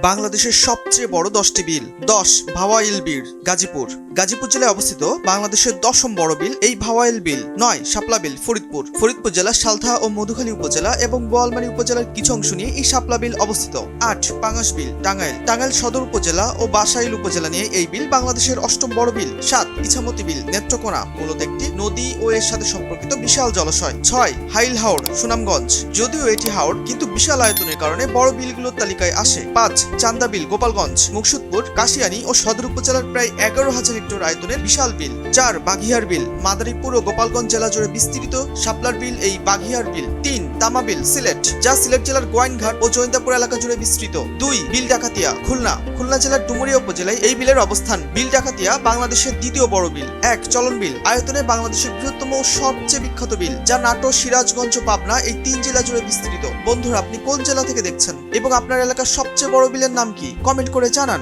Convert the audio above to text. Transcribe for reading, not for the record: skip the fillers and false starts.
বাংলাদেশের সবচেয়ে বড় 10টি বিল। 10 ভাওয়াইল বিল, গাজীপুর। গাজীপুর জেলায় অবস্থিত বাংলাদেশের 10ম বড় বিল এই ভাওয়াইল বিল। 9 শাপলা বিল, ফরিদপুর। ফরিদপুর জেলার সালথা ও মধুখালী উপজেলা এবং বোয়ালমারী উপজেলার কিছু অংশ নিয়ে এই শাপলা বিল অবস্থিত। 8 পাঙ্গাস বিল, টাঙ্গাইল। টাঙ্গাইল সদর উপজেলা ও বাসাইল উপজেলা নিয়ে এই বিল বাংলাদেশের 8ম বড় বিল। 7 ইছামতি বিল, নেত্রকোনা। মূলত একটি নদী ও এর সাথে সম্পর্কিত বিশাল জলাশয়। 6 হাইল হাওর, সুনামগঞ্জ। যদিও এটি হাওর কিন্তু বিশাল আয়তনের কারণে বড় বিলগুলোর তালিকায় আসে। 5 চান্দা বিল, গোপালগঞ্জ, মুকসুদপুর, কাশিয়ানী ও সদর উপজেলার প্রায় 11,000 হেক্টর আয়তনের বিশাল বিল। 4 বাঘিয়ার বিল, মাদারীপুর ও গোপালগঞ্জ জেলা জুড়ে বিস্তৃত শাপলার বিল এই বাঘিয়ার বিল। 3 তামা বিল, সিলেট, যা সিলেট জেলার গোয়াইনঘাট ও জৈন্তাপুর এলাকা জুড়ে বিস্তৃত। 2 বিল ডাকাতিয়া, খুলনা। খুলনা জেলার ডুমুরিয়া উপজেলায় এই বিলের অবস্থান। বিল ডাকাতিয়া বাংলাদেশের দ্বিতীয় বড় বিল। 1 চলন বিল, আয়তনে বাংলাদেশের বৃহত্তম ও সবচেয়ে বিখ্যাত বিল, যা নাটোর, সিরাজগঞ্জ ও পাবনা এই 3 জেলা জুড়ে বিস্তৃত। বন্ধুরা, আপনি কোন জেলা থেকে দেখছেন এবং আপনার এলাকার সবচেয়ে বড় বিলের নাম কি? কমেন্ট করে জানান।